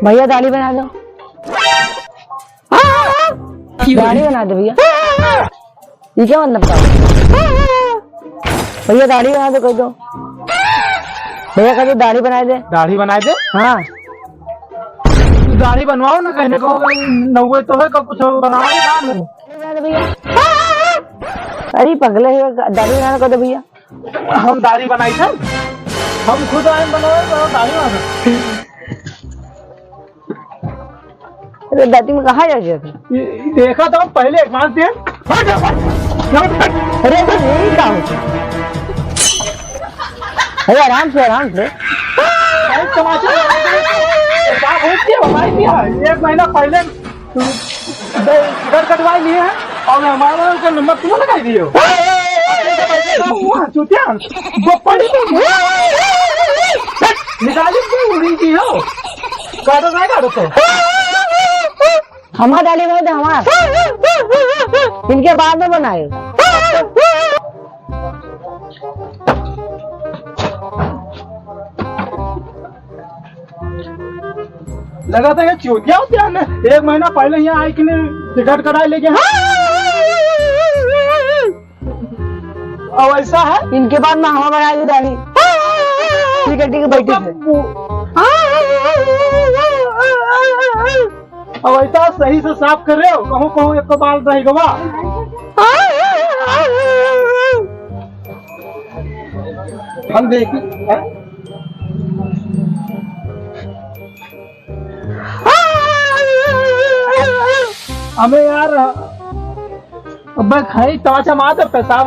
भैया दाढ़ी बना दो, दाढ़ी बना दो भैया। ये क्या मतलब था? भैया दाढ़ी बना दो, कह दो भैया, कह दो दाढ़ी बनाए दे। दाढ़ी बनाए दे? हाँ दाढ़ी बनवाओ ना, कहने को नौवे तो है, कुछ बनाओ भैया। अरे पगले है, दाढ़ी बनाना कह दो भैया। हम दाढ़ी बनाई थे, हम खुद आए बनाए दाढ़ी बना। अरे दादी में कहा जा देखा तो हम पहले एडवांस दिए। अरे यही काम है। अरे आराम से आराम से। एक महीना पहले टिकट कटवाई लिए हैं और हमारा नंबर तुम लगाई दिए हो। निकाली उड़ी की हो, काटो नहीं काटो तो हमारा डाली गए थे हमारा, इनके बाद में बनाए। लगा था चूतिया होती है, एक महीना पहले यहाँ आई कि टिकट कराए लेके। अब ऐसा है, इनके बाद में हमारा बनाएगी दाढ़ी। ठीक है बैठी थे। अब ऐसा सही से साफ कर रहे हो, कहूँ कहूँ एक बाल रही गवा। हम देखी हमें यार, अब खाई तमाचा मार दे पेशाब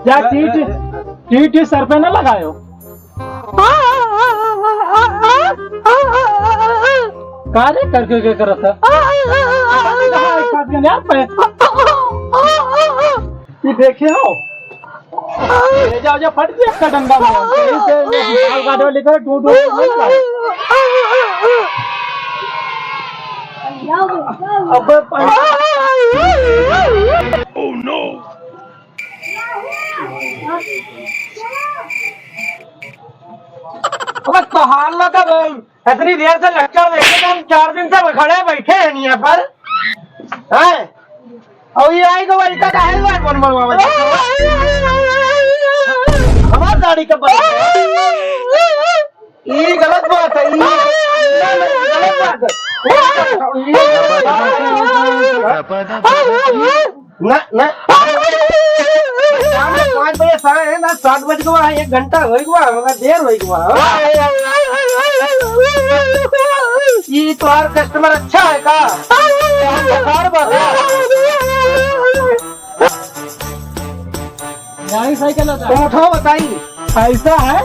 या टीट सर पे न लगायो। कार्य करके क्या कर रहा था? ये देखे हो, ले जाओ जो फट गया इसका डंडा लिखा टूट। अब ओह नो, अब कहां लगा इतनी देर से लेक्चर देखे तो हम 4 दिन से खड़े बैठे हैं यहाँ पर हैं। और ये आई को वही का है हमारी दाढ़ी का बात है, ये गलत बात है, ये गलत बात है। ना ना 5 बजे साढ़े है ना 7 बज गया, 1 घंटा हो गया, मगर देर हो गया। ये तुम्हारा कस्टमर अच्छा है का? तुम उठाओ बताइए। ऐसा है,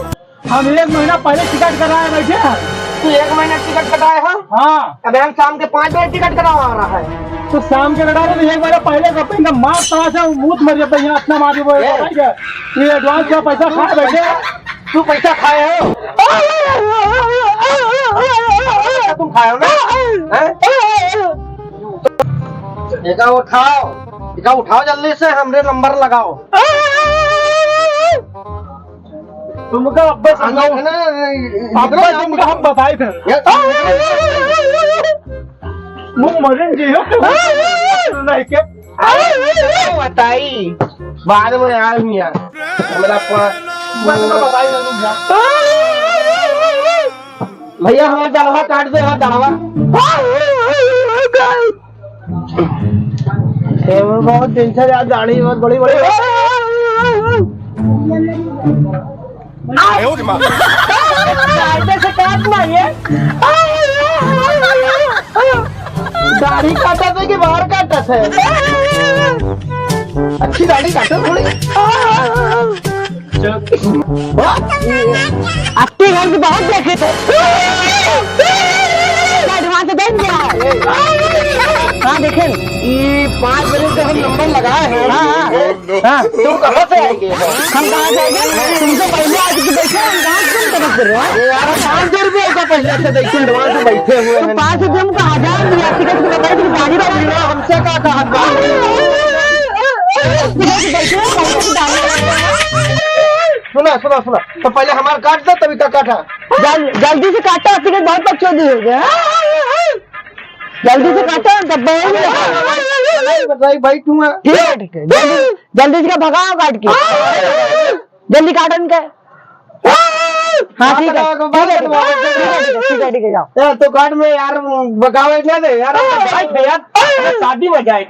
हम 1 महीना पहले टिकट कराए बैठे हैं। तू 1 महीना टिकट कटाए हो? हाँ। अबे हम शाम के 5 बजे टिकट करवा रहा है। तो शाम के कटा रहे 1 महीना पहले कपेंगे, मार तमाशा मूत मर जाता है इतना मारी वो। ये एडवांस का पैसा खा बैठे, तू पैसा खाए हो? तुम खाए हो ना? एका उठाओ जल्दी से, हमरे नंबर लगाओ। तुमका अब्बा तुमका हम बताए थे मरीन जी हो नहीं के बताई बाद में यार मियां मेरा बताई भैया हमारा दाढ़वा काट दो, दाढ़वा बहुत दिन से यार दाढ़ी बहुत बड़ी बड़ी से काट मारिए। दाढ़ी काटा था कि बाहर काटा था? अच्छी दाढ़ी काटो थोड़ी। आपके घर में बहुत देखे थे, वहाँ से देख गया। हाँ देखे, ये 5 बजे से हम नंबर लगाए हैं। हाँ तुम कहाँ से आएंगे? हम कहाँ से आएंगे? तुमसे पहले आज बैठे हम कहाँ तुम तरफ कर रहे हो यार? 500 रुपये का पहले से देखिए एडवांस बैठे हुए हैं। 5 रुपये हमको 1000 दिया टिकट की बताई थी गाड़ी वाली हमसे क्या कहा? सुना सुना सुना, तो पहले हमारा काट दो तभी का काटा। जल्दी से काटो, टिकट बहुत बकचोदी हो गया। जल्दी से काटो, डब्बा बताई भाई तुम। ठीक है, जल्दी से भगाओ काट के, जल्दी काटो इनके। हाँ ठीक है, ठीक है जाओ। तो काट में यार बगावे क्या दे यार, शादी में जाए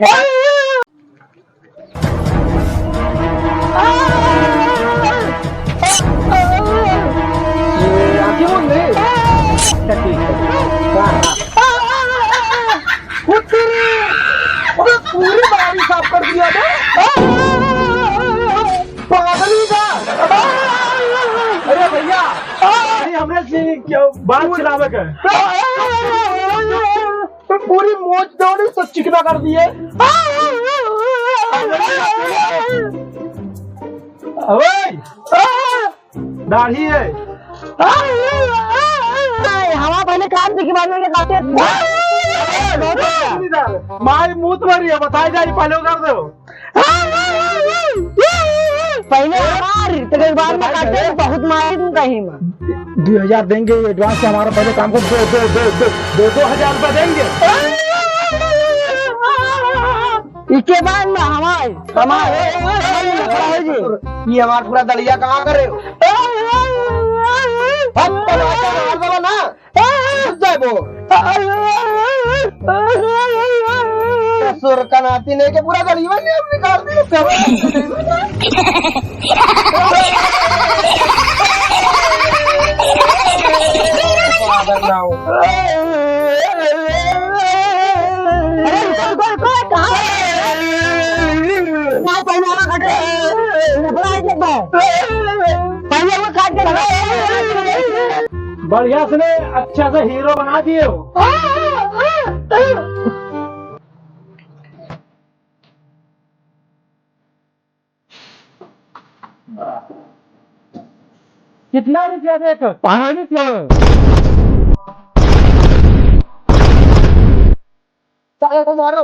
पूरी बारी साफ कर दिया पागल ही था। अरे भैया हमने बात खिलावे का पूरी मोच दौड़ी तो चिकना कर दिए। दाढ़ी है हमारा पहले काम देखी बाद में काटे। मारी मूत मरी है, बताई जाए पहले उधर दो। पहले हमारी तो बाद में काटे, बहुत मारी तुम कहीं में। 2000 देंगे एडवांस से, हमारा पहले काम को 2,000 रुपए देंगे। इसके बाद में हमारे ये हमारा पूरा दलिया कहाँ करे हो ना वो सुर का नाती नहीं के पूरा दलिया निकाल दिया। बढ़िया से अच्छा से हीरो बना दिए हो। कितना रुपया देखो? 5 रुपया। मारो।